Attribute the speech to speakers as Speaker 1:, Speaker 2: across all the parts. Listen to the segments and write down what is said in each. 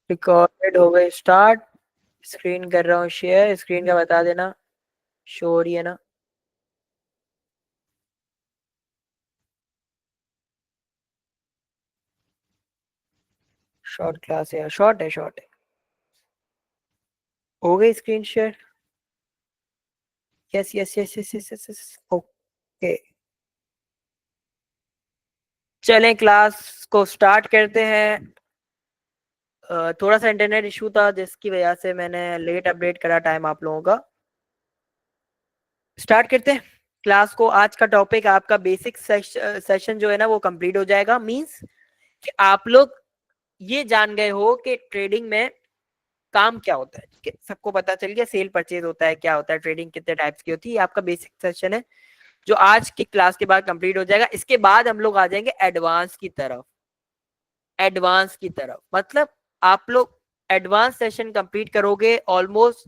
Speaker 1: Recorded हो गए start. Screen कर रहा हूँ शेयर, स्क्रीन का बता देना, शो हो रही है ना? शॉर्ट क्लास है, शॉर्ट है, शॉर्ट है। हो गई screen share? Yes yes yes yes yes yes yes, okay. चलें क्लास को स्टार्ट करते हैं। थोड़ा सा इंटरनेट इशू था जिसकी वजह से मैंने लेट अपडेट करा टाइम आप लोगों का। स्टार्ट करते हैं क्लास को। आज का टॉपिक आपका बेसिक सेशन जो है ना वो कंप्लीट हो जाएगा। मींस कि आप लोग ये जान गए हो कि ट्रेडिंग में काम क्या होता है। ठीक है, सबको पता चल गया सेल परचेज होता है, क्या होता है, ट्रेडिंग कितने टाइप्स की होती है। ये आपका बेसिक सेशन है जो आज की क्लास के बाद कंप्लीट हो जाएगा। इसके बाद हम लोग आ जाएंगे एडवांस की तरफ। एडवांस की तरफ मतलब आप लोग एडवांस सेशन कंप्लीट करोगे ऑलमोस्ट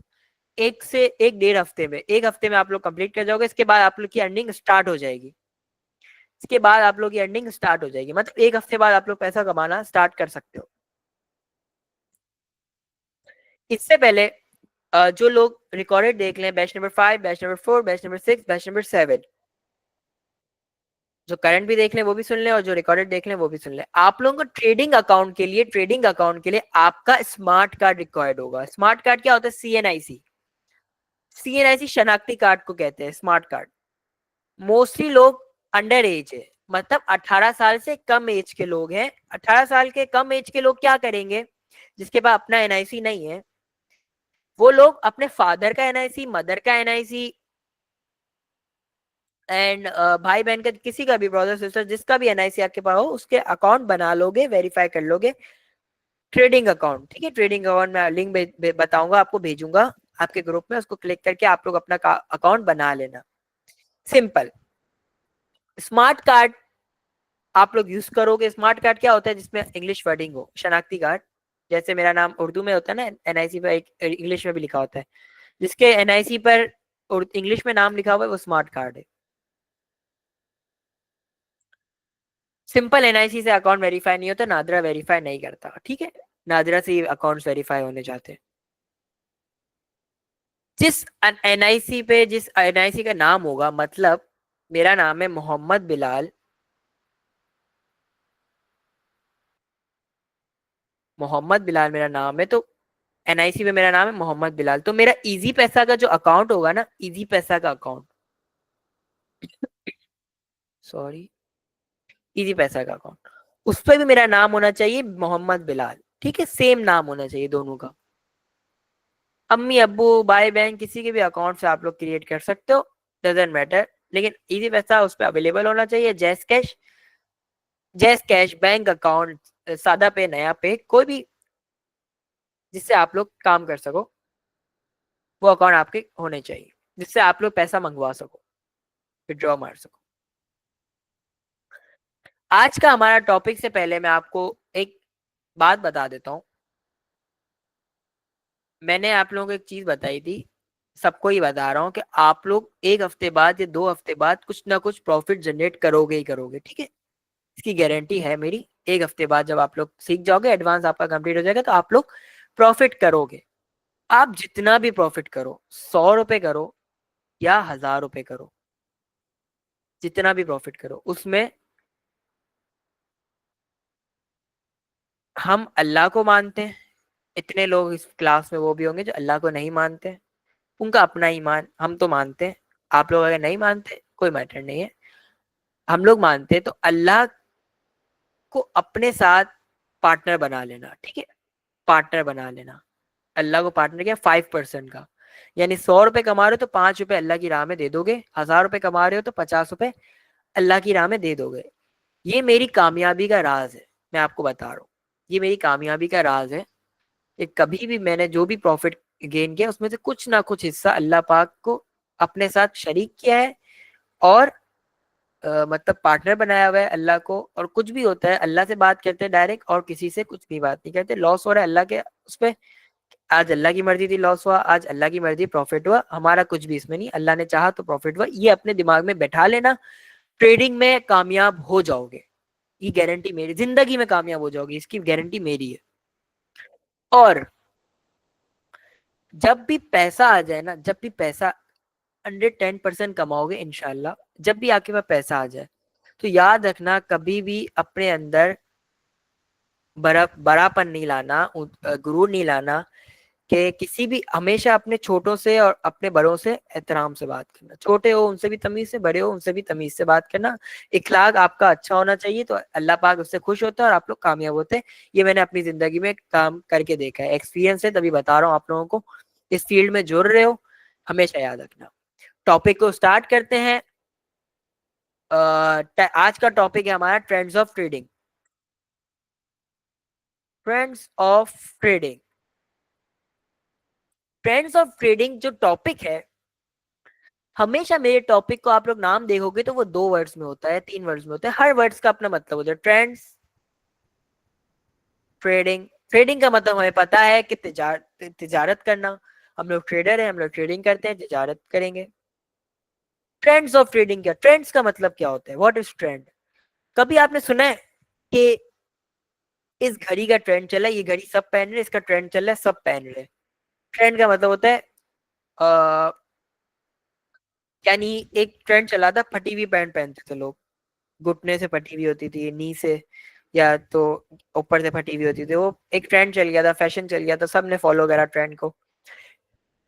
Speaker 1: एक से एक डेढ़ हफ्ते में। एक हफ्ते में आप लोग कंप्लीट कर जाओगे। इसके बाद आप लोग की अर्निंग स्टार्ट हो जाएगी। इसके बाद आप लोग की अर्निंग स्टार्ट हो जाएगी, मतलब एक हफ्ते बाद आप लोग पैसा कमाना स्टार्ट कर सकते हो। इससे पहले जो लोग रिकॉर्डेड देख लें, batch number 5, batch number 4, batch number 6, batch number 7, जो करंट भी देख लें वो भी सुन लें और जो रिकॉर्डेड देख लें वो भी सुन लें। आप लोगों को ट्रेडिंग अकाउंट के लिए आपका स्मार्ट कार्ड रिक्वायर्ड होगा। स्मार्ट कार्ड क्या होता है? सीएनआईसी। सीएनआईसी शनाख्ती कार्ड को कहते हैं, स्मार्ट कार्ड। मोस्टली लोग अंडर एज है, मतलब 18 साल से कम एज के लोग हैं। 18 साल के कम एज के लोग क्या करेंगे? जिसके पास अपना एनआईसी नहीं है, वो लोग अपने फादर का एनआईसी, मदर का एनआईसी एंड भाई बहन का, किसी का भी, ब्रदर सिस्टर, जिसका भी एनआईसी आपके पास हो उसके अकाउंट बना लोगे, वेरीफाई कर लोगे। ट्रेडिंग अकाउंट, ठीक है। ट्रेडिंग अकाउंट में लिंक बताऊंगा आपको, भेजूंगा आपके ग्रुप में। उसको क्लिक करके आप लोग अपना अकाउंट बना लेना। सिंपल। स्मार्ट कार्ड आप लोग यूज करोगे। स्मार्ट कार्ड क्या होता है? जिसमें इंग्लिश वर्डिंग हो, शनाख्ती कार्ड। जैसे मेरा नाम उर्दू में होता है ना एनआईसी पर, एक इंग्लिश में भी लिखा होता है। जिसके एनआईसी पर इंग्लिश में नाम लिखा हुआ है वो स्मार्ट कार्ड है। सिंपल एनआईसी से अकाउंट वेरीफाई नहीं होता, नादरा वेरीफाई नहीं करता, ठीक है। नादरा से अकाउंट्स वेरीफाई होने जाते हैं। जिस एनआईसी का नाम होगा, मतलब मेरा नाम है मोहम्मद बिलाल। मोहम्मद बिलाल मेरा नाम है, तो एनआईसी पे मेरा नाम है मोहम्मद बिलाल। तो मेरा इजी पैसा का जो अकाउंट होगा ना, इजी पैसा का अकाउंट, सॉरी, इजी पैसा का अकाउंट, उस पर भी मेरा नाम होना चाहिए मोहम्मद बिलाल। ठीक है, सेम नाम होना चाहिए दोनों का। अम्मी अब्बू भाई बहन किसी के भी अकाउंट से आप लोग क्रिएट कर सकते हो, डजेंट मैटर। लेकिन इजी पैसा उस पर अवेलेबल होना चाहिए। जैस कैश, जैस कैश बैंक अकाउंट, सादा पे, नया पे, कोई भी जिससे आप लोग काम कर सको, वो अकाउंट आपके होने चाहिए, जिससे आप लोग पैसा मंगवा सको, विड्रॉ मार सको। आज का हमारा टॉपिक से पहले मैं आपको एक बात बता देता हूँ। मैंने आप लोगों को एक चीज बताई थी, सबको ही बता रहा हूँ कि आप लोग एक हफ्ते बाद या 2 हफ्ते बाद कुछ ना कुछ प्रॉफिट जनरेट करोगे ही करोगे, ठीक है। इसकी गारंटी है मेरी। एक हफ्ते बाद जब आप लोग सीख जाओगे, एडवांस आपका कंप्लीट हो जाएगा, तो आप लोग प्रॉफिट करोगे। आप जितना भी प्रॉफिट करो, 100 रुपए करो या 1000 रुपए करो, जितना भी प्रॉफिट करो उसमें हम अल्लाह को मानते हैं। इतने लोग इस क्लास में वो भी होंगे जो अल्लाह को नहीं मानते हैं, उनका अपना ईमान, हम तो मानते हैं। आप लोग अगर नहीं मानते कोई मैटर नहीं है, हम लोग मानते हैं। तो अल्लाह को अपने साथ पार्टनर बना लेना, ठीक है। पार्टनर बना लेना। अल्लाह को पार्टनर क्या, 5% का। यानी 100 रुपए कमा रहे हो तो 5 रुपए अल्लाह की राह में दे दोगे। 1000 रुपए कमा रहे हो तो 50 रुपए अल्लाह की राह में दे दोगे। ये मेरी कामयाबी का राज है, मैं आपको बता रहा हूँ। ये मेरी कामयाबी का राज है कि कभी भी मैंने जो भी प्रॉफिट गेन किया उसमें से कुछ ना कुछ हिस्सा अल्लाह पाक को अपने साथ शरीक किया है। और मतलब पार्टनर बनाया हुआ है अल्लाह को। और कुछ भी होता है अल्लाह से बात करते हैं डायरेक्ट, और किसी से कुछ भी बात नहीं करते। लॉस हो रहा है अल्लाह के उस पर, आज अल्लाह की मर्जी थी लॉस हुआ, आज अल्लाह की मर्जी प्रॉफिट हुआ, हमारा कुछ भी इसमें नहीं। अल्लाह ने चाहा तो प्रॉफिट हुआ। ये अपने दिमाग में बैठा लेना। ट्रेडिंग में कामयाब हो जाओगे, ये गारंटी मेरी। जिंदगी में कामयाब हो जाओगे, इसकी गारंटी मेरी है। और जब भी पैसा आ जाए ना, जब भी पैसा 110% कमाओगे इंशाल्लाह, जब भी आपके पास पैसा आ जाए तो याद रखना कभी भी अपने अंदर बड़ापन नहीं लाना, गुरूर नहीं लाना, कि किसी भी, हमेशा अपने छोटों से और अपने बड़ों से एहतराम से बात करना, छोटे हो उनसे भी तमीज से, बड़े हो उनसे भी तमीज से बात करना। इखलाक आपका अच्छा होना चाहिए तो अल्लाह पाक उससे खुश होता है और आप लोग कामयाब होते हैं। ये मैंने अपनी जिंदगी में काम करके देखा है, एक्सपीरियंस है, तभी बता रहा हूँ आप लोगों को। इस फील्ड में जुड़ रहे हो, हमेशा याद रखना। टॉपिक को स्टार्ट करते हैं। आज का टॉपिक है हमारा trends of trading. Trends of trading, trends of trading जो टॉपिक है, हमेशा मेरे टॉपिक को आप लोग नाम देखोगे तो वो 2 वर्ड्स में होता है, 3 वर्ड्स में होता है, हर वर्ड्स का अपना मतलब होता है। Trends, trading. ट्रेडिंग का मतलब हमें पता है कि तिजारत करना। हम लोग ट्रेडर हैं, हम लोग ट्रेडिंग करते हैं, तिजारत करेंगे। ट्रेंड्स ऑफ ट्रेडिंग, क्या ट्रेंड्स का मतलब क्या होता है? What is trend? कभी आपने सुना है कि इस घड़ी का ट्रेंड चला, ये घड़ी सब पहन रहे, इसका ट्रेंड चल रहा है, सब पहन रहे? ट्रेंड का मतलब होता है यानी एक ट्रेंड चला था, फटी हुई पैंट पहनते थे लोग, घुटने से फटी हुई होती थी, नी से या तो ऊपर से फटी हुई होती थी, वो एक ट्रेंड चल गया था, फैशन चल गया था, सबने फॉलो करा ट्रेंड को।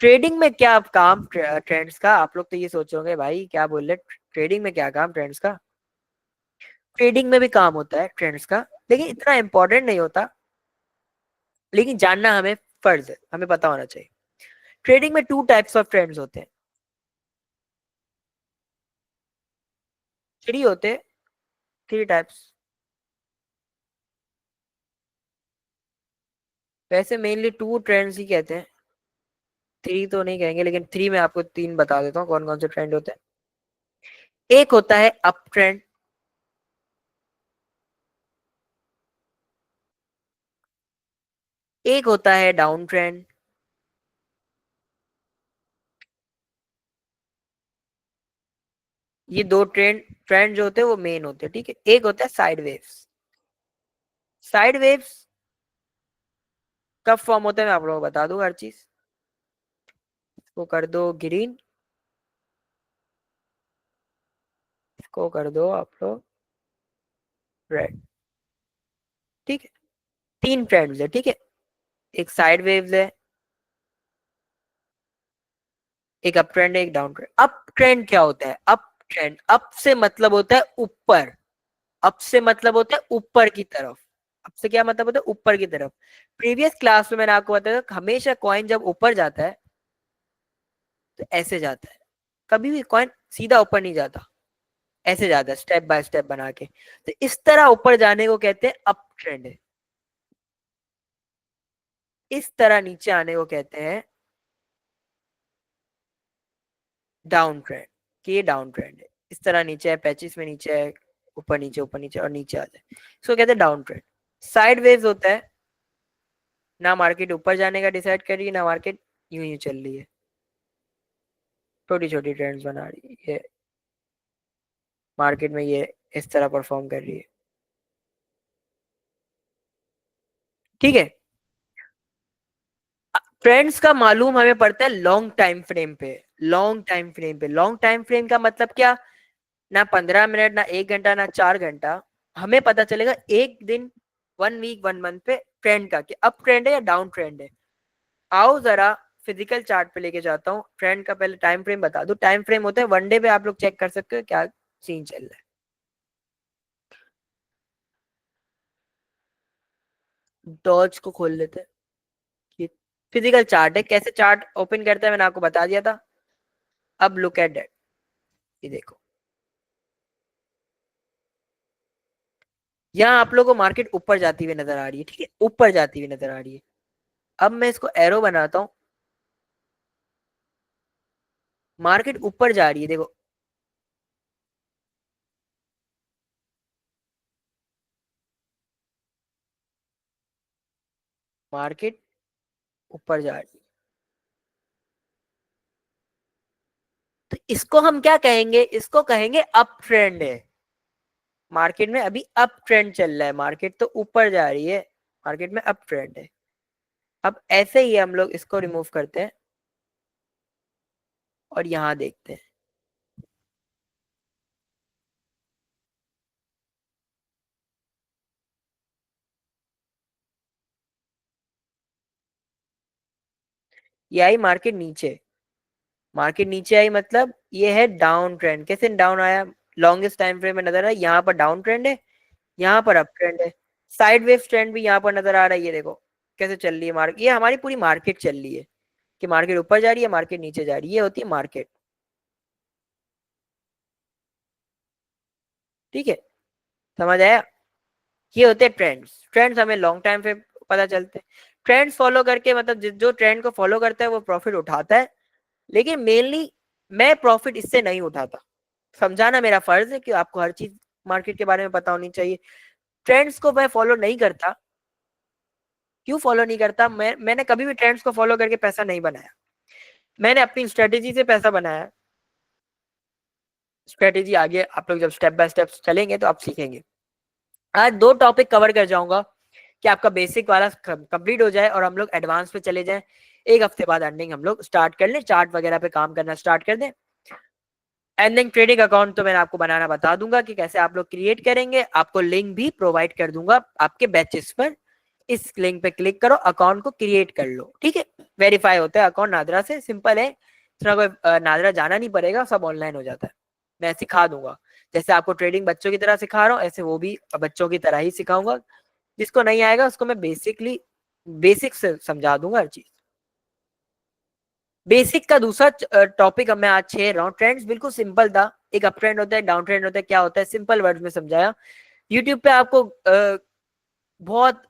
Speaker 1: ट्रेडिंग में क्या काम ट्रेंड्स का? आप लोग तो ये सोचोगे भाई क्या बोल रहे, ट्रेडिंग में क्या काम ट्रेंड्स का? ट्रेडिंग में भी काम होता है ट्रेंड्स का, लेकिन इतना इंपॉर्टेंट नहीं होता, लेकिन जानना हमें फर्ज है, हमें पता होना चाहिए। ट्रेडिंग में 2 टाइप्स ऑफ ट्रेंड्स होते हैं, थ्री होते, 3 टाइप्स। वैसे मेनली 2 ट्रेंड्स ही कहते हैं, 3 तो नहीं कहेंगे, लेकिन 3 में आपको 3 बता देता हूँ कौन कौन से ट्रेंड होते हैं। एक होता है अप ट्रेंड, एक होता है डाउन ट्रेंड। ये 2 ट्रेंड ट्रेंड जो होते हैं वो मेन होते हैं, ठीक है। एक होता है साइड वेव्स। साइड वेव्स कब फॉर्म होता है मैं आप लोगों को बता दूं हर चीज। इसको कर दो ग्रीन, इसको कर दो आप लोग रेड, ठीक है। 3 ट्रेंड्स है, ठीक है। एक साइड वेव्स है, एक अप ट्रेंड है, एक डाउन ट्रेंड। अप ट्रेंड क्या होता है? अप ट्रेंड, अप से मतलब होता है ऊपर, अप से मतलब होता है ऊपर की तरफ। अप से क्या मतलब होता है? ऊपर की तरफ। प्रीवियस क्लास में मैंने आपको बताया था, हमेशा कॉइन जब ऊपर जाता है तो ऐसे जाता है, कभी भी कॉइन सीधा ऊपर नहीं जाता, ऐसे जाता है स्टेप बाय स्टेप बना के। तो इस तरह ऊपर जाने को कहते हैं अप ट्रेंड है, इस तरह नीचे आने को कहते हैं डाउन ट्रेंड, कि ये डाउन ट्रेंड है। इस तरह नीचे है, पैचिस में नीचे है, ऊपर नीचे और नीचे आ जाए, इसको कहते हैं डाउन ट्रेंड। साइड वेव्स होता है, ना मार्केट ऊपर जाने का डिसाइड कर रही है, ना मार्केट यूं ही चल रही है, छोटी छोटी ट्रेंड्स बना रही है, मार्केट में ये इस तरह परफॉर्म कर रही है, ठीक है। ट्रेंड्स का मालूम हमें पड़ता है लॉन्ग टाइम फ्रेम पे। लॉन्ग टाइम फ्रेम पे, लॉन्ग टाइम फ्रेम का मतलब क्या? ना 15 मिनट, ना 1 घंटा, ना 4 घंटा, हमें पता चलेगा एक दिन, 1 वीक, 1 मंथ पे ट्रेंड का, कि अप ट्रेंड है या डाउन ट्रेंड है। आओ जरा फिजिकल चार्ट पे लेके जाता हूँ, ट्रेंड का पहले टाइम फ्रेम बता दो। टाइम फ्रेम होता है 1 डे पे, आप लोग चेक कर सकते हो क्या सीन चल रहा है। डॉज को खोल लेते हैं, ये फिजिकल चार्ट है, कैसे चार्ट ओपन करता है मैंने आपको बता दिया था। अब लुक एट दैट, ये देखो, यहाँ आप लोगों को मार्केट ऊपर जाती हुई नजर आ रही है, ठीक है, ऊपर जाती हुई नजर आ रही है। अब मैं इसको एरो बनाता हूँ, मार्केट ऊपर जा रही है, देखो, मार्केट ऊपर जा रही है, तो इसको हम क्या कहेंगे? इसको कहेंगे अप ट्रेंड है। मार्केट में अभी अप ट्रेंड चल रहा है, मार्केट तो ऊपर जा रही है, मार्केट में अप ट्रेंड है। अब ऐसे ही हम लोग इसको रिमूव करते हैं और यहाँ देखते हैं। ये आई मार्केट नीचे, मार्केट नीचे आई मतलब ये है डाउन ट्रेंड। कैसे डाउन आया? लॉन्गेस्ट टाइम फ्रेम में नजर आया, यहाँ पर डाउन ट्रेंड है, यहाँ पर अप ट्रेंड है, साइड वेव ट्रेंड भी यहाँ पर नजर आ रहा है। ये देखो कैसे चल रही है मार्केट, ये हमारी पूरी मार्केट चल रही है कि मार्केट ऊपर जा रही है, मार्केट नीचे जा रही है, ये होती है मार्केट। ठीक है, समझ आया? ये होते हैं ट्रेंड्स। ट्रेंड्स हमें लॉन्ग टाइम पे पता चलते हैं। ट्रेंड्स फॉलो करके मतलब जो ट्रेंड को फॉलो करता है वो प्रॉफिट उठाता है, लेकिन मेनली मैं प्रॉफिट इससे नहीं उठाता। समझाना मेरा फर्ज है कि आपको हर चीज मार्केट के बारे में पता होनी चाहिए। ट्रेंड्स को मैं फॉलो नहीं करता। क्यों फॉलो नहीं करता? मैंने कभी भी ट्रेंड्स को फॉलो करके पैसा नहीं बनाया। मैंने अपनी स्ट्रेटेजी से पैसा बनाया। स्ट्रेटेजी आगे आप लोग जब स्टेप बाय स्टेप चलेंगे तो आप सीखेंगे। आज दो टॉपिक कवर कर जाऊंगा कि आपका बेसिक वाला कंप्लीट हो जाए और हम लोग एडवांस पे चले जाएं। एक हफ्ते बाद अर्निंग हम लोग स्टार्ट कर लें, चार्ट वगैरह पे काम करना स्टार्ट कर दें। एंडिंग ट्रेडिंग अकाउंट तो मैंने आपको बनाना बता दूंगा कि कैसे आप लोग क्रिएट करेंगे। आपको लिंक भी प्रोवाइड कर दूंगा आपके बैचेस पर। इस लिंक पे क्लिक करो, अकाउंट को क्रिएट कर लो। ठीक है, वेरीफाई होता है अकाउंट नादरा से, सिंपल है। थोड़ा कोई नादरा जाना नहीं पड़ेगा, सब ऑनलाइन हो जाता है। मैं सिखा दूंगा, जैसे आपको ट्रेडिंग बच्चों की तरह सिखा रहा हूँ ऐसे वो भी बच्चों की तरह ही सिखाऊंगा। जिसको नहीं आएगा उसको मैं बेसिक से समझा दूंगा हर चीज। बेसिक का दूसरा टॉपिक अब मैं आज छेड़ रहा हूँ। ट्रेंड्स बिल्कुल सिंपल था। एक अप ट्रेंड होता है, डाउन ट्रेंड होता है, क्या होता है, सिंपल वर्ड्स में समझाया। यूट्यूब पे आपको बहुत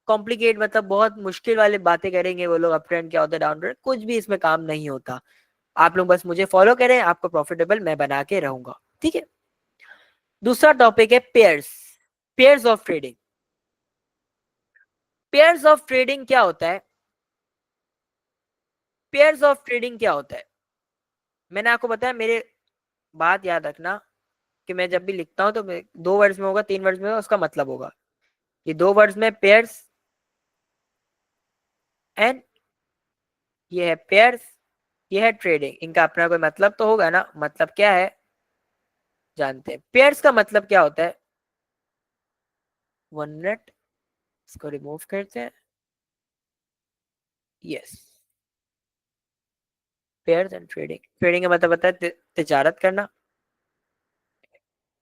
Speaker 1: कॉम्प्लिकेट मतलब बहुत मुश्किल वाली बातें करेंगे वो लोग। अप ट्रेंड क्या होता है, डाउन ट्रेंड, कुछ भी इसमें काम नहीं होता। आप लोग बस मुझे फॉलो करें, आपको प्रॉफिटेबल मैं बना के रहूंगा। ठीक है, दूसरा टॉपिक है pairs. Pairs of trading. Pairs of trading क्या होता है? पेयर्स ऑफ ट्रेडिंग क्या होता है? मैंने आपको बताया, मेरे बात याद रखना कि मैं जब भी लिखता हूं तो दो वर्ड्स में होगा, तीन वर्ड्स में होगा, उसका मतलब होगा। ये दो वर्ड्स में पेयर्स एंड ये है पेयर्स, ये है ट्रेडिंग। इनका अपना कोई मतलब तो होगा ना। मतलब क्या है जानते हैं? पेयर्स का मतलब क्या होता है? 1 मिनट, इसको रिमूव करते हैं। Yes, pairs and trading. Trading का मतलब होता है तिजारत करना।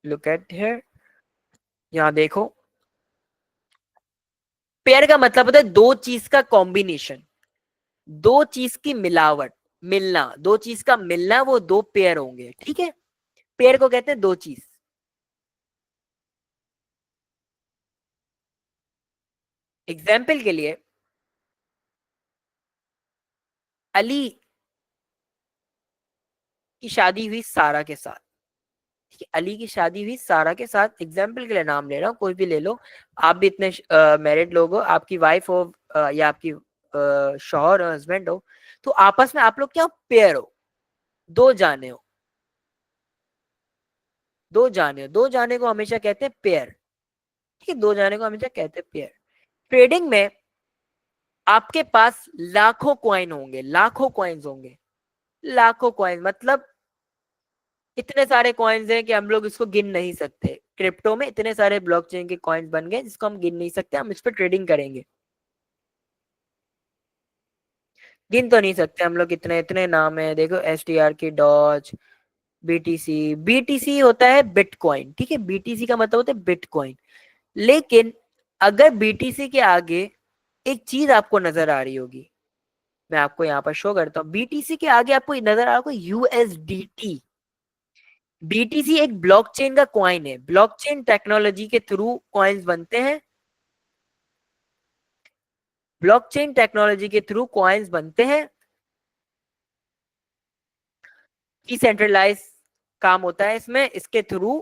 Speaker 1: लुक एट हियर, यहाँ देखो। पेयर का मतलब होता है दो चीज का कॉम्बिनेशन, दो चीज की मिलावट, मिलना, दो चीज का मिलना, वो दो पेयर होंगे। ठीक है, पेयर को कहते हैं दो चीज। एग्जाम्पल के लिए, अली की शादी हुई सारा के साथ। ठीक है, अली की शादी हुई सारा के साथ, एग्जाम्पल के लिए नाम ले रहा हूँ, कोई भी ले लो। आप भी इतने मैरिड लोग हो, आपकी वाइफ हो या आपकी शौहर हो, हस्बैंड हो, तो आपस में आप लोग क्या पेयर हो, दो जाने हो। दो जाने को हमेशा कहते हैं पेयर। ठीक है, दो जाने को हमेशा कहते हैं पेयर। ट्रेडिंग में आपके पास लाखों कॉइन होंगे, लाखों कॉइन्स होंगे। लाखों कॉइन मतलब इतने सारे कॉइन्स हैं कि हम लोग इसको गिन नहीं सकते। क्रिप्टो में इतने सारे ब्लॉकचेन के कॉइन्स बन गए जिसको हम गिन नहीं सकते। हम इस पर ट्रेडिंग करेंगे, गिन तो नहीं सकते हम लोग। इतने इतने नाम है, देखो STR की, डॉज, BTC। BTC होता है बिटकॉइन। ठीक है, BTC का मतलब होता है बिटकॉइन। लेकिन अगर BTC के आगे एक चीज आपको नजर आ रही होगी, मैं आपको यहाँ पर शो करता हूँ। BTC के आगे आपको नजर आ रहा होगा USDT। BTC एक ब्लॉकचेन का कॉइन है। ब्लॉकचेन टेक्नोलॉजी के थ्रू कॉइन्स बनते हैं। ब्लॉकचेन टेक्नोलॉजी के थ्रू कॉइन्स बनते हैं। डिसेंट्रलाइज काम होता है इसमें, इसके थ्रू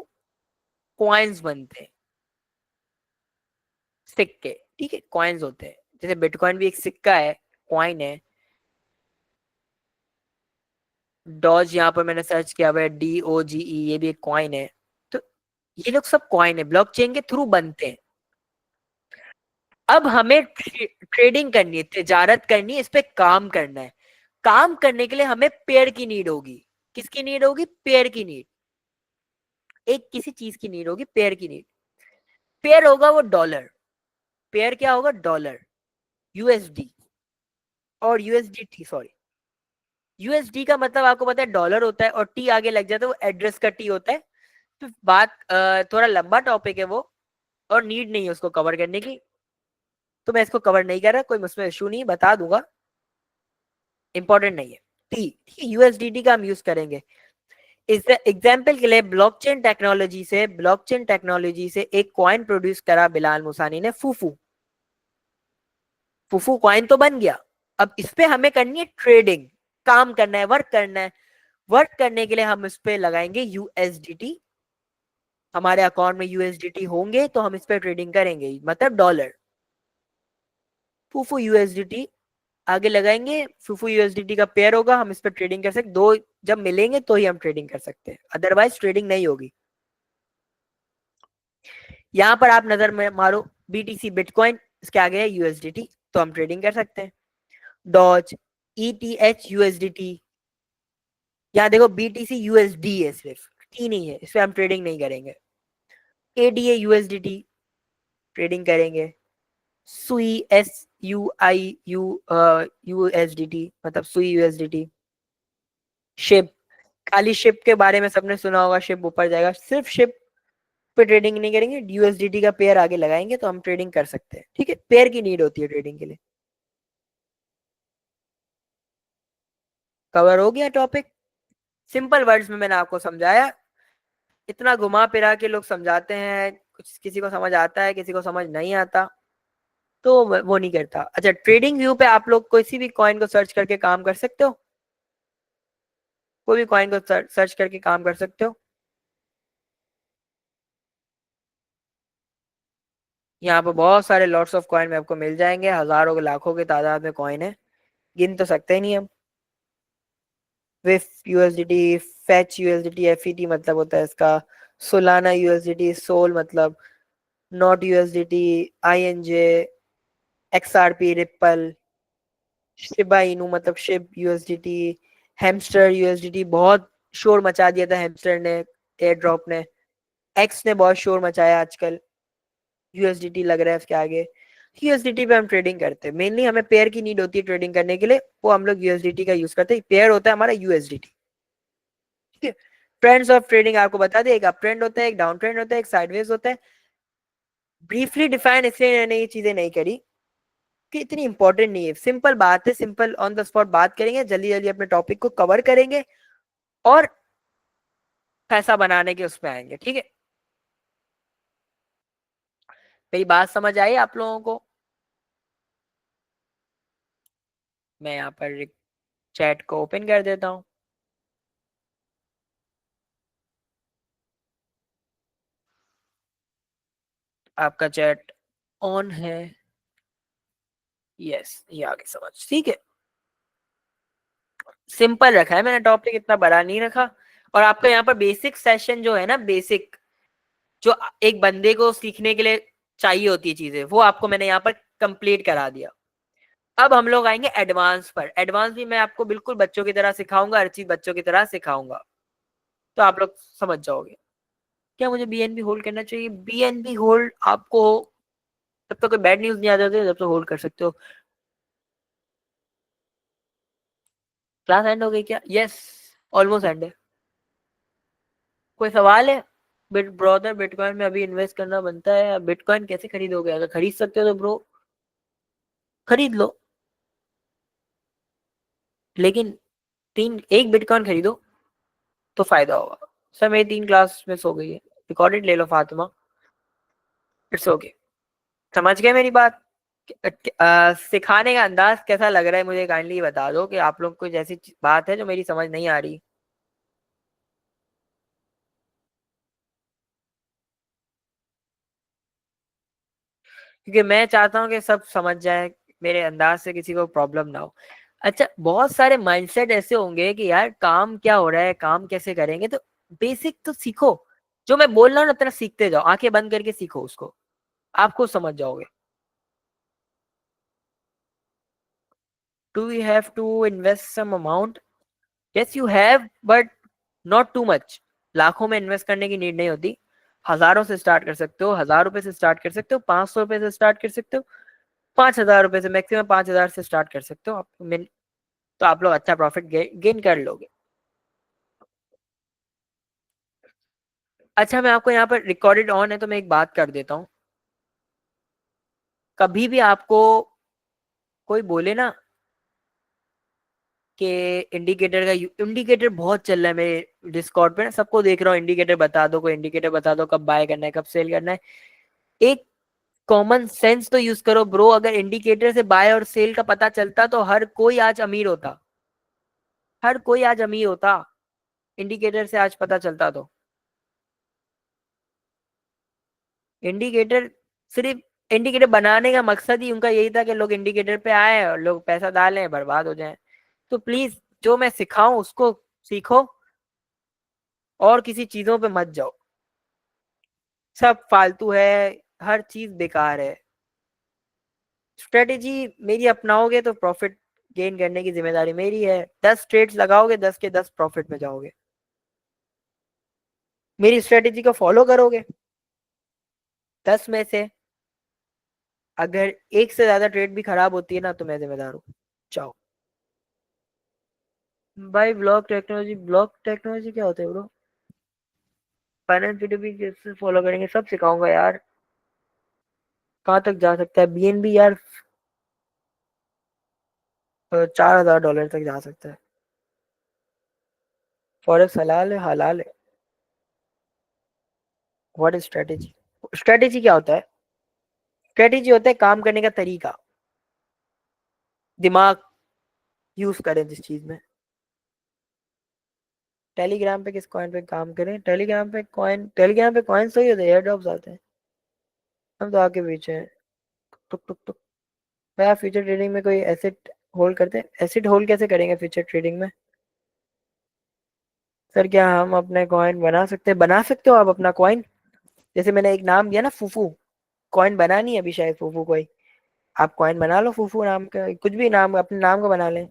Speaker 1: कॉइन्स बनते हैं, सिक्के। ठीक है, कॉइन्स होते हैं। जैसे बिटकॉइन भी एक सिक्का है, कॉइन है। डॉज यहाँ पर मैंने सर्च किया हुआ है, DOGE, ये भी एक कॉइन है। तो ये लोग सब कॉइन है, ब्लॉकचेन के थ्रू बनते हैं। अब हमें ट्रेडिंग करनी है, तिजारत करनी है, इस पे काम करना है। काम करने के लिए हमें पेयर की नीड होगी। किसकी नीड होगी? पेयर की नीड। एक किसी चीज की नीड होगी, पेयर की नीड। पेयर होगा वो डॉलर। पेयर क्या होगा? डॉलर, यूएसडी और यूएसडीटी, सॉरी। यूएसडी का मतलब आपको पता है डॉलर होता है, और टी आगे लग जाता है, वो एड्रेस का टी होता है। तो बात थोड़ा लंबा टॉपिक है वो, और नीड नहीं है उसको कवर करने की, तो मैं इसको कवर नहीं कर रहा, कोई मुझमें इशू नहीं, बता दूंगा, इंपॉर्टेंट नहीं है। टी, ठीक है, यूएसडीटी का हम यूज करेंगे। इस एग्जाम्पल के लिए ब्लॉकचेन टेक्नोलॉजी से एक कॉइन प्रोड्यूस करा बिलाल मुसानी ने, फूफू। फूफू कॉइन तो बन गया। अब इस पे हमें करनी है ट्रेडिंग, काम करना है, वर्क करना है। वर्क करने के लिए हम इस पे लगाएंगे यूएसडीटी। हमारे अकाउंट में यूएसडीटी होंगे तो हम इस पे ट्रेडिंग करेंगे, मतलब डॉलर। फूफू यूएसडीटी आगे लगाएंगे, फूफू यूएसडीटी का पेयर होगा, हम इस पे ट्रेडिंग कर सकते, दो जब मिलेंगे तो ही हम ट्रेडिंग कर सकते हैं, अदरवाइज ट्रेडिंग नहीं होगी। यहां पर आप नजर में मारो, बीटीसी बिटकॉइन, इसके आगे है यूएसडीटी, तो हम ट्रेडिंग कर सकते हैं। डॉज, ईटीएच यूएसडीटी, यहाँ देखो बीटीसी यूएसडी है सिर्फ, टी नहीं है, इस पे हम ट्रेडिंग नहीं करेंगे। एडीए यूएसडीटी ट्रेडिंग करेंगे। सुई, S U I you USDT, मतलब सुई यूएसडीटी। शिप, खाली शिप के बारे में सबने सुना होगा, शिप ऊपर जाएगा, सिर्फ शिप पे ट्रेडिंग नहीं करेंगे, यूएसडीटी का पेयर आगे लगाएंगे तो हम ट्रेडिंग कर सकते हैं, ठीक है। पेयर की नीड होती है ट्रेडिंग के लिए। कवर हो गया टॉपिक, सिंपल वर्ड्स में मैंने आपको समझाया। इतना घुमा फिरा के लोग समझाते हैं, कुछ किसी को समझ आता है, किसी को समझ नहीं आता, तो वो नहीं करता। अच्छा, ट्रेडिंग व्यू पे आप लोग किसी भी कॉइन को सर्च करके काम कर सकते हो, कोई भी कॉइन को सर्च करके काम कर सकते हो। यहाँ पे बहुत सारे लॉट्स ऑफ कॉइन में आपको मिल जाएंगे, हजारों लाखों की तादाद में कॉइन है, गिन तो सकते ही नहीं हम। विफ यूएसडीटी, फैच यूएसडीटी, एफईटी मतलब होता है इसका, सोलाना यूएसडीटी, सोल मतलब, not USDT, INJ, XRP, Ripple, Shiba Inu मतलब शिब यूएसडीटी, हैमस्टर यूएसडीटी, बहुत शोर मचा दिया था हैमस्टर ने, एयर ड्रॉप ने। एक्स ने बहुत शोर मचाया आजकल, यूएसडीटी लग रहा है इसके आगे। यूएसडीटी पे हम ट्रेडिंग करते हैं, मेनली हमें पेयर की नीड होती है ट्रेडिंग करने के लिए, वो हम लोग यूएसडीटी का यूज करते हैं, पेयर होता है हमारा यूएसडीटी, ठीक है। ट्रेंड्स ऑफ ट्रेडिंग आपको बता दें, एक अप ट्रेंड होता है, एक डाउन ट्रेंड होता है, एक साइडवेज होता है। ब्रीफली डिफाइन इसलिए मैंने ये चीजें नहीं करी कि इतनी इंपॉर्टेंट नहीं है, सिंपल बात है, सिंपल ऑन द स्पॉट बात करेंगे, जल्दी जल्दी अपने टॉपिक को कवर करेंगे और पैसा बनाने के उसमें आएंगे, ठीक है। मेरी बात समझ आई आप लोगों को? मैं यहाँ पर चैट को ओपन कर देता हूँ। आपका चैट ऑन है? यस, ये आगे समझ, ठीक है। सिंपल रखा है मैंने टॉपिक, इतना बड़ा नहीं रखा। और आपका यहाँ पर बेसिक सेशन जो है ना, बेसिक जो एक बंदे को सीखने के लिए चाहिए होती है चीजें, वो आपको मैंने यहाँ पर कंप्लीट करा दिया। अब हम लोग आएंगे एडवांस पर। एडवांस भी मैं आपको बिल्कुल बच्चों की तरह सिखाऊंगा, हर चीज बच्चों की तरह सिखाऊंगा, तो आप लोग समझ जाओगे। क्या मुझे बीएनबी होल्ड करना चाहिए? बीएनबी होल्ड आपको तब तक कोई बैड न्यूज नहीं आ जाते जब तक होल्ड कर सकते हो। क्लास एंड हो गई क्या? यस, ऑलमोस्ट एंड है। कोई सवाल है? बिट ब्रदर, बिटकॉइन में अभी इन्वेस्ट करना बनता है? बिटकॉइन कैसे खरीदोगे? अगर खरीद सकते हो तो ब्रो खरीद लो, लेकिन एक बिटकॉइन खरीदो तो फायदा होगा। सर मेरी 3 क्लास मिस हो गई है, रिकॉर्डेड ले लो फातिमा, इट्स ओके। समझ गए मेरी बात? सिखाने का अंदाज कैसा लग रहा है मुझे काइंडली बता दो, कि आप लोग को जैसी बात है जो मेरी समझ नहीं आ रही। क्योंकि मैं चाहता हूँ कि सब समझ जाए, मेरे अंदाज से किसी को प्रॉब्लम ना हो। अच्छा, बहुत सारे माइंडसेट ऐसे होंगे कि यार काम क्या हो रहा है, काम कैसे करेंगे, तो बेसिक तो सीखो। जो मैं बोल रहा हूँ ना, तरह सीखते जाओ, आंखें बंद करके सीखो उसको, आप खुद समझ जाओगे। Do you have to invest some amount? Yes, you have, but not too much. लाखों में इन्वेस्ट करने की नीड नहीं होती. हजारों से स्टार्ट कर सकते हो, 1,000 रुपए से स्टार्ट कर सकते हो, 500 रुपए से स्टार्ट कर सकते हो, 5,000 रुपए से, मैक्सिमम 5,000 से स्टार्ट कर सकते हो आप. तो आप लोग अच्छा प्रॉफिट गेन कर लोगे. अच्छा, मैं आपको यहाँ पर रिकॉर्डेड ऑन है तो मैं एक बात कर देता हूँ. कभी भी आपको कोई बोले ना कि इंडिकेटर का, इंडिकेटर बहुत चल रहा है मेरे डिस्कॉर्ड पे ना, सबको देख रहा हूँ, इंडिकेटर बता दो, कोई इंडिकेटर बता दो, कब बाय करना है, कब सेल करना है. एक कॉमन सेंस तो यूज करो ब्रो. अगर इंडिकेटर से बाय और सेल का पता चलता तो हर कोई आज अमीर होता. हर कोई आज अमीर होता, इंडिकेटर से आज पता चलता तो. इंडिकेटर सिर्फ, इंडिकेटर बनाने का मकसद ही उनका यही था कि लोग इंडिकेटर पे आए और लोग पैसा डालें, बर्बाद हो जाएं. तो प्लीज जो मैं सिखाऊं उसको सीखो, और किसी चीजों पे मत जाओ. सब फालतू है, हर चीज बेकार है. स्ट्रेटेजी मेरी अपनाओगे तो प्रॉफिट गेन करने की जिम्मेदारी मेरी है. 10 ट्रेड्स लगाओगे, 10 के 10 प्रॉफिट में जाओगे. मेरी स्ट्रेटेजी को फॉलो करोगे, 10 में से अगर एक से ज्यादा ट्रेड भी खराब होती है ना तो मैं जिम्मेदार हूँ. चाओ. भाई ब्लॉक टेक्नोलॉजी क्या होता है ब्रो? फाइनेंस वीडियो भी कैसे फॉलो करेंगे, सब सिखाऊंगा यार. कहाँ तक जा सकता है बीएनबी यार? $4,000 तक जा सकता है. फॉरेक्स हलाल है, हलाल है. What is strategy? स्ट्रेटेजी क्या होता है? स्ट्रेटेजी होता है काम करने का तरीका. दिमाग यूज करें जिस चीज में. टेलीग्राम पे किस कॉइन पे काम करें? टेलीग्राम पे कॉइन सही होते हैं, एयर ड्रॉप्स आते हैं. हम तो आके पीछे हैं. टुक टुक टुक. भाई आप फ्यूचर ट्रेडिंग में कोई एसेट होल्ड करते हैं? एसेट होल्ड कैसे करेंगे फ्यूचर ट्रेडिंग में? सर क्या हम अपने कॉइन बना सकते हैं? बना सकते हो आप अपना कॉइन. जैसे मैंने एक नाम दिया ना, फूफू. कॉइन बना नहीं अभी शायद फूफू कोई. आप कॉइन बना लो फूफू नाम का, कुछ भी नाम अपने नाम का बना लें.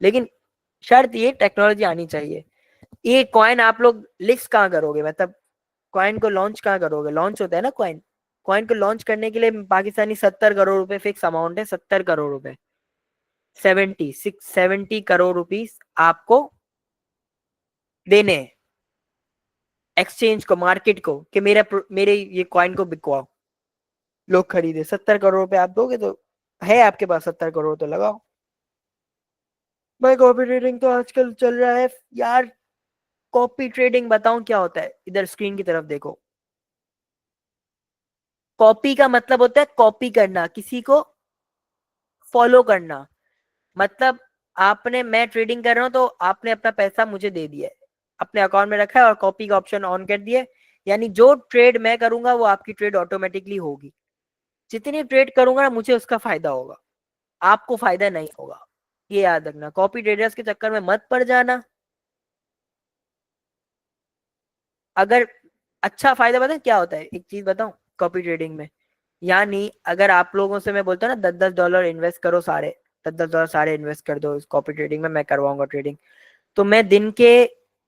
Speaker 1: लेकिन शर्त ये टेक्नोलॉजी आनी चाहिए. ये कॉइन आप लोग लिस्ट कहाँ करोगे, मतलब कॉइन को लॉन्च कहाँ करोगे? लॉन्च होता है ना कॉइन. कॉइन को लॉन्च करने के लिए पाकिस्तानी 70 करोड़ रुपए फिक्स अमाउंट है. 70 करोड़ रुपए, 70 करोड़ रुपीस आपको देने हैं एक्सचेंज को, मार्केट को, कि मेरे ये कॉइन को बिकवाओ, लोग खरीदे. 70 करोड़ रुपए आप दोगे तो है आपके पास 70 करोड़, तो लगाओ. भाई कॉपी ट्रेडिंग तो आजकल चल रहा है यार. कॉपी ट्रेडिंग बताऊं क्या होता है? इधर स्क्रीन की तरफ देखो. कॉपी का मतलब होता है कॉपी करना, किसी को फॉलो करना. मतलब आपने, मैं ट्रेडिंग कर रहा हूं तो आपने अपना पैसा मुझे दे दिया है, अपने अकाउंट में रखा है और कॉपी का ऑप्शन ऑन कर दिया है. यानी जो ट्रेड मैं करूंगा वो आपकी ट्रेड ऑटोमेटिकली होगी. जितनी ट्रेड करूंगा ना मुझे उसका फायदा होगा, आपको फायदा नहीं होगा. ये याद रखना, कॉपी ट्रेडर्स के चक्कर में मत पड़ जाना. अगर अच्छा फायदा पता है क्या होता है, एक चीज बताऊं कॉपी ट्रेडिंग में. यानी अगर आप लोगों से मैं बोलता हूँ ना 10-10 डॉलर इन्वेस्ट करो सारे, 10-10 डॉलर सारे इन्वेस्ट कर दो इस कॉपी ट्रेडिंग में, मैं करवाऊंगा ट्रेडिंग. तो मैं दिन के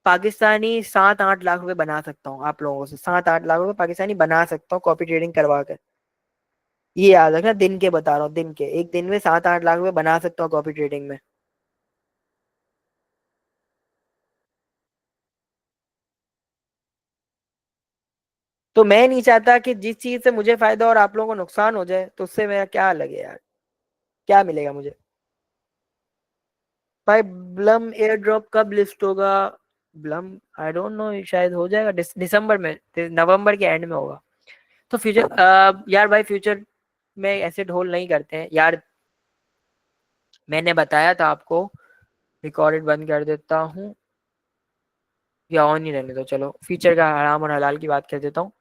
Speaker 1: पाकिस्तानी 7-8 लाख रुपए बना सकता हूँ. आप लोगों से 7-8 लाख रुपए पाकिस्तानी बना सकता हूँ कॉपी ट्रेडिंग करवा कर. ये याद रखना, दिन के बता रहा हूँ, दिन के, एक दिन में 7-8 लाख रुपए बना सकता हूँ कॉपी ट्रेडिंग में. तो मैं नहीं चाहता कि जिस चीज से मुझे फायदा और आप लोगों को नुकसान हो जाए, तो उससे मेरा क्या लगे यार, क्या मिलेगा मुझे? भाई ब्लम एयर ड्रॉप कब लिस्ट होगा? ब्लम, आई डोंट नो, शायद हो जाएगा दिसंबर में, नवंबर के एंड में होगा. तो फ्यूचर यार, भाई फ्यूचर में एसिड होल्ड नहीं करते हैं यार. मैंने बताया था आपको. रिकॉर्डेड बंद कर देता हूँ या ऑन ही रहने दो, चलो फ्यूचर का हराम और हलाल की बात कर देता हूँ.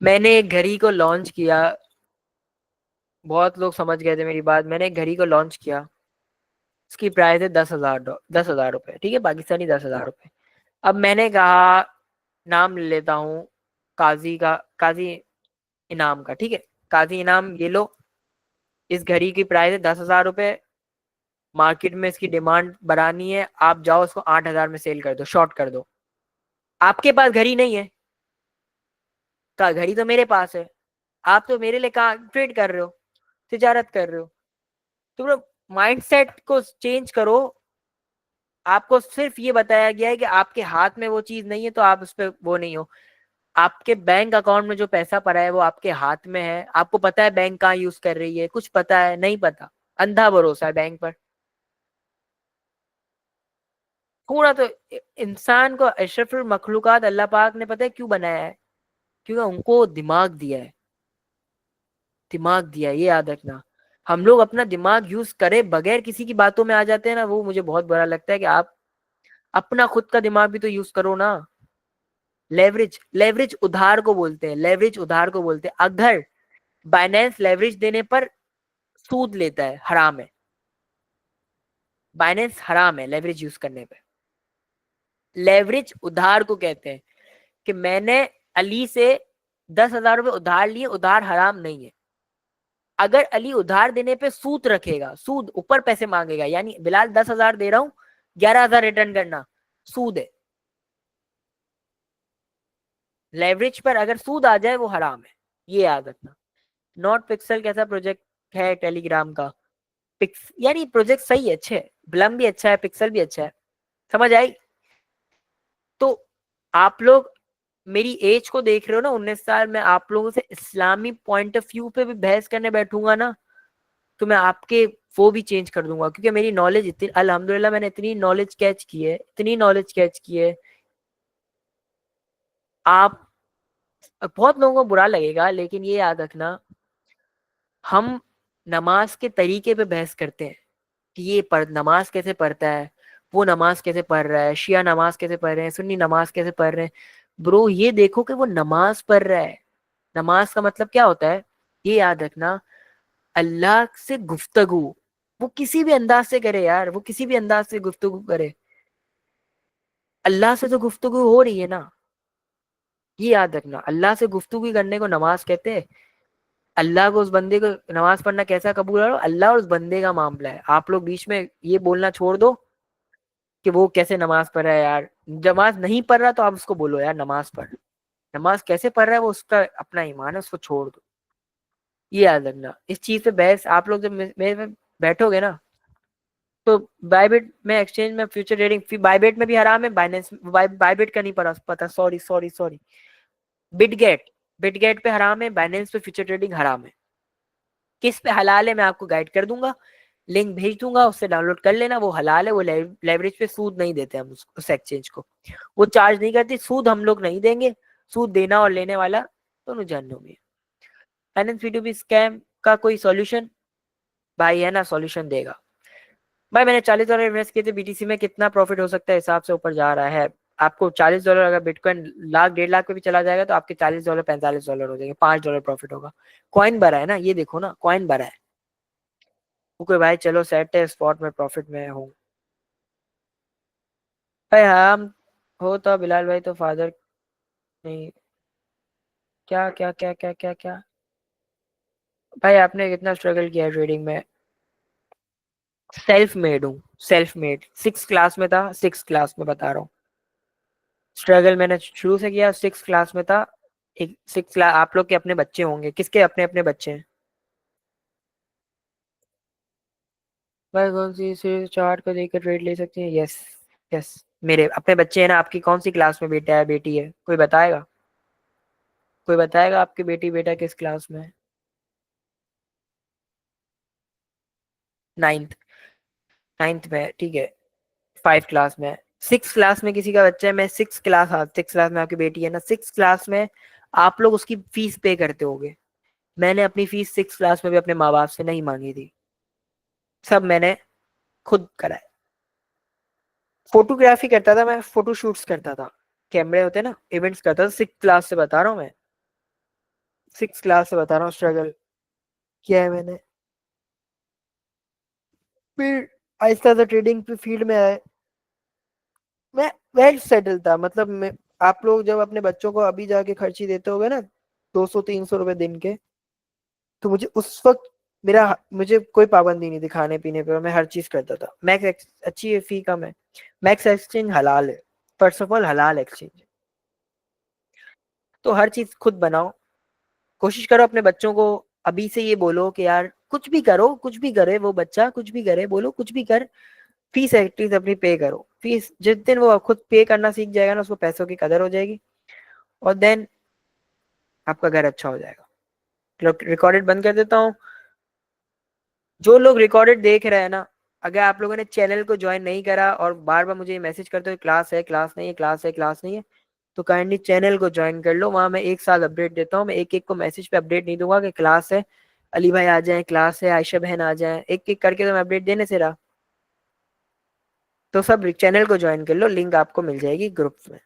Speaker 1: मैंने एक घड़ी को लॉन्च किया. बहुत लोग समझ गए थे मेरी बात. मैंने एक घड़ी को लॉन्च किया. उसकी प्राइस है 10,000, 10,000 रुपए, ठीक है, पाकिस्तानी 10,000 रुपए. अब मैंने कहा नाम ले लेता हूँ काजी का, काजी इनाम का, ठीक है. काजी इनाम ये लो. इस घड़ी की प्राइस है 10,000 रुपए, मार्केट में इसकी डिमांड बढ़ानी है, आप जाओ इसको 8,000 में सेल कर दो, शॉर्ट कर दो। आपके पास घड़ी नहीं है, का घड़ी तो मेरे पास है, आप तो मेरे लिए कहा ट्रेड कर रहे हो, तिजारत कर रहे हो। तो माइंडसेट को चेंज करो। आपको सिर्फ ये बताया गया है कि आपके हाथ में वो चीज नहीं है तो आप उस पर वो नहीं हो। आपके बैंक अकाउंट में जो पैसा पड़ा है वो आपके हाथ में है, आपको पता है बैंक कहाँ यूज कर रही है, कुछ पता है नहीं पता, अंधा भरोसा है बैंक पर। पूरा तो इंसान को अशरफुल मखलूकात अल्लाह पाक ने पता है क्यों बनाया है, क्योंकि उनको दिमाग दिया है, दिमाग दिया है, ये याद रखना। हम लोग अपना दिमाग यूज करे बगैर किसी की बातों में आ जाते हैं ना, वो मुझे बहुत बुरा लगता है कि आप अपना खुद का दिमाग भी तो यूज करो ना। लेवरेज, लेवरेज उधार को बोलते हैं, लेवरेज उधार को बोलते हैं। अगर बाइनेंस लेवरेज देने पर सूद लेता है, हराम है, बाइनेंस हराम है लेवरेज यूज करने पे। लेवरेज उधार को कहते हैं कि मैंने अली से 10,000 रुपए उधार लिए, उधार हराम नहीं है। अगर अली उधार देने पे सूद रखेगा, सूद ऊपर पैसे मांगेगा, यानी बिलाल 10,000 दे रहा हूं, 11,000 रिटर्न करना, सूद है। लेवरेज पर अगर सूद आ जाए वो हराम है, ये याद रखना। नॉट पिक्सल कैसा प्रोजेक्ट है टेलीग्राम का? पिक्स यानी प्रोजेक्ट सही है, अच्छे है, ब्लम भी अच्छा है, पिक्सल भी अच्छा है, समझ आई? तो आप लोग मेरी एज को देख रहे हो ना, 19 साल, मैं आप लोगों से इस्लामी पॉइंट ऑफ व्यू पे भी बहस करने बैठूंगा ना, तो मैं आपके वो भी चेंज कर दूंगा, क्योंकि मेरी नॉलेज इतनी, अल्हम्दुलिल्लाह मैंने इतनी नॉलेज कैच की है, इतनी नॉलेज कैच की है। आप, बहुत लोगों को बुरा लगेगा लेकिन ये याद रखना, हम नमाज के तरीके पे बहस करते हैं कि ये नमाज कैसे पढ़ता है, वो नमाज कैसे पढ़ रहा है, शिया नमाज कैसे पढ़ रहे हैं, सुन्नी नमाज कैसे पढ़ रहे हैं। ब्रो ये देखो कि वो नमाज पढ़ रहा है। नमाज का मतलब क्या होता है, ये याद रखना, अल्लाह से गुफ्तगू। वो किसी भी अंदाज से करे यार, वो किसी भी अंदाज से गुफ्तगू करे, अल्लाह से तो गुफ्तगू हो रही है ना। ये याद रखना, अल्लाह से गुफ्तगू करने को नमाज कहते हैं। अल्लाह को, उस बंदे को नमाज पढ़ना कैसा कबूल है, अल्लाह और उस बंदे का मामला है। आप लोग बीच में ये बोलना छोड़ दो कि वो कैसे नमाज पढ़ रहा है यार। नमाज नहीं पढ़ रहा तो आप उसको बोलो यार नमाज पढ़। नमाज कैसे पढ़ रहा है वो उसका अपना ईमान है, उसको छोड़ दो। ये याद रखना, इस चीज पे बहस आप लोग जब मेरे में बैठोगे ना, तो बाइबिट में एक्सचेंज में फ्यूचर ट्रेडिंग, बाइबिट में भी हराम है, बाइनेंस, बाइबिट का नहीं पता, sorry sorry sorry, Bitget, Bitget पे हराम है, बाइनेंस पे फ्यूचर ट्रेडिंग हराम है। किस पे हलाल है मैं आपको गाइड कर दूंगा, लिंक भेज दूंगा, उससे डाउनलोड कर लेना, वो हलाल है, वो लेवरेज पे सूद नहीं देते हम उस एक्सचेंज को, वो चार्ज नहीं करती, सूद हम लोग नहीं देंगे, सूद देना और लेने वाला दोनों जहन्नुम में। फाइनेंस P2P स्कैम का कोई सॉल्यूशन? भाई है ना, सॉल्यूशन देगा। भाई मैंने $40 इन्वेस्ट किए थे बीटीसी में, कितना प्रॉफिट हो सकता है, हिसाब से ऊपर जा रहा है। आपको $40, अगर बिटकॉइन लाख 1.5 लाख पे भी चला जाएगा तो आपके $40 $45 हो जाएंगे, $5 प्रॉफिट होगा। कॉइन भरा है ना, ये देखो ना, कॉइन भरा है। ओके भाई चलो सेट है, स्पॉट में प्रॉफिट में हूँ। भाई हम हो तो बिलाल भाई तो फादर नहीं। क्या क्या क्या क्या क्या क्या? भाई आपने कितना स्ट्रगल किया ट्रेडिंग में? सेल्फ मेड हूँ, सेल्फ मेड, 6 क्लास में था, 6 क्लास में बता रहा हूँ। स्ट्रगल मैंने शुरू से किया, 6 क्लास में था। एक 6 क्लास, आप लोग के अपने बच्चे होंगे, किसके अपने अपने बच्चे हैं? भाई कौन सी सिर्फ चार्ट को देखकर ट्रेड ले सकते हैं? यस, यस, मेरे अपने बच्चे हैं ना। आपकी कौन सी क्लास में बेटा है, बेटी है, कोई बताएगा? कोई बताएगा आपकी बेटी बेटा किस क्लास में है? 9th, 9th में है, ठीक है। 5 क्लास में है, 6 क्लास में किसी का बच्चा है, मैं 6 क्लास, हाँ 6 क्लास में आपकी बेटी है ना, 6 क्लास में आप लोग उसकी फीस पे करते होगे। मैंने अपनी फीस 6 क्लास में भी अपने माँ बाप से नहीं मांगी थी, सब मैंने खुद कराए। फोटोग्राफी करता था मैं, फोटो शूट्स करता था, कैमरे होते ना, इवेंट्स करता था, 6 क्लास से बता रहा हूँ मैं, 6 क्लास से बता रहा हूँ, स्ट्रगल किया है मैंने। फिर आहिस्ता आहिस्ता ट्रेडिंग पे फील्ड में आए। मैं वेल सेटल था, मतलब मैं, आप लोग जब अपने बच्चों को अभी जाके खर्ची देते होगे ना, 200-300 रुपए दिन के, तो मुझे उस वक्त मुझे कोई पाबंदी नहीं थी खाने पीने पे, मैं हर चीज करता था। मैक्स अच्छी फी कम है, मैक्स एक्सचेंज हलाल है, फर्स्ट ऑफ ऑल हलाल एक्सचेंज। तो हर चीज खुद बनाओ, कोशिश करो अपने बच्चों को अभी से ये बोलो कि यार कुछ भी करो, कुछ भी करे वो बच्चा, कुछ भी करे, बोलो कुछ भी कर, फीस एटलीस्ट अपनी पे करो। फीस जिस दिन वो खुद पे करना सीख जाएगा ना, उसको पैसों की कदर हो जाएगी, और देन आपका घर अच्छा हो जाएगा। रिकॉर्डेड बंद कर देता हूँ। जो लोग रिकॉर्डेड देख रहे हैं ना, अगर आप लोगों ने चैनल को ज्वाइन नहीं करा और बार बार मुझे मैसेज करते हो क्लास है क्लास नहीं है, क्लास है क्लास नहीं है, तो काइंडली चैनल को ज्वाइन कर लो। वहां मैं एक साल अपडेट देता हूँ। मैं एक एक को मैसेज पे अपडेट नहीं दूंगा कि क्लास है, अली भाई आ जाए, क्लास है, आयशा बहन आ जाए, एक एक करके तो मैं अपडेट देने से रहा। तो सब चैनल को ज्वाइन कर लो, लिंक आपको मिल जाएगी ग्रुप में।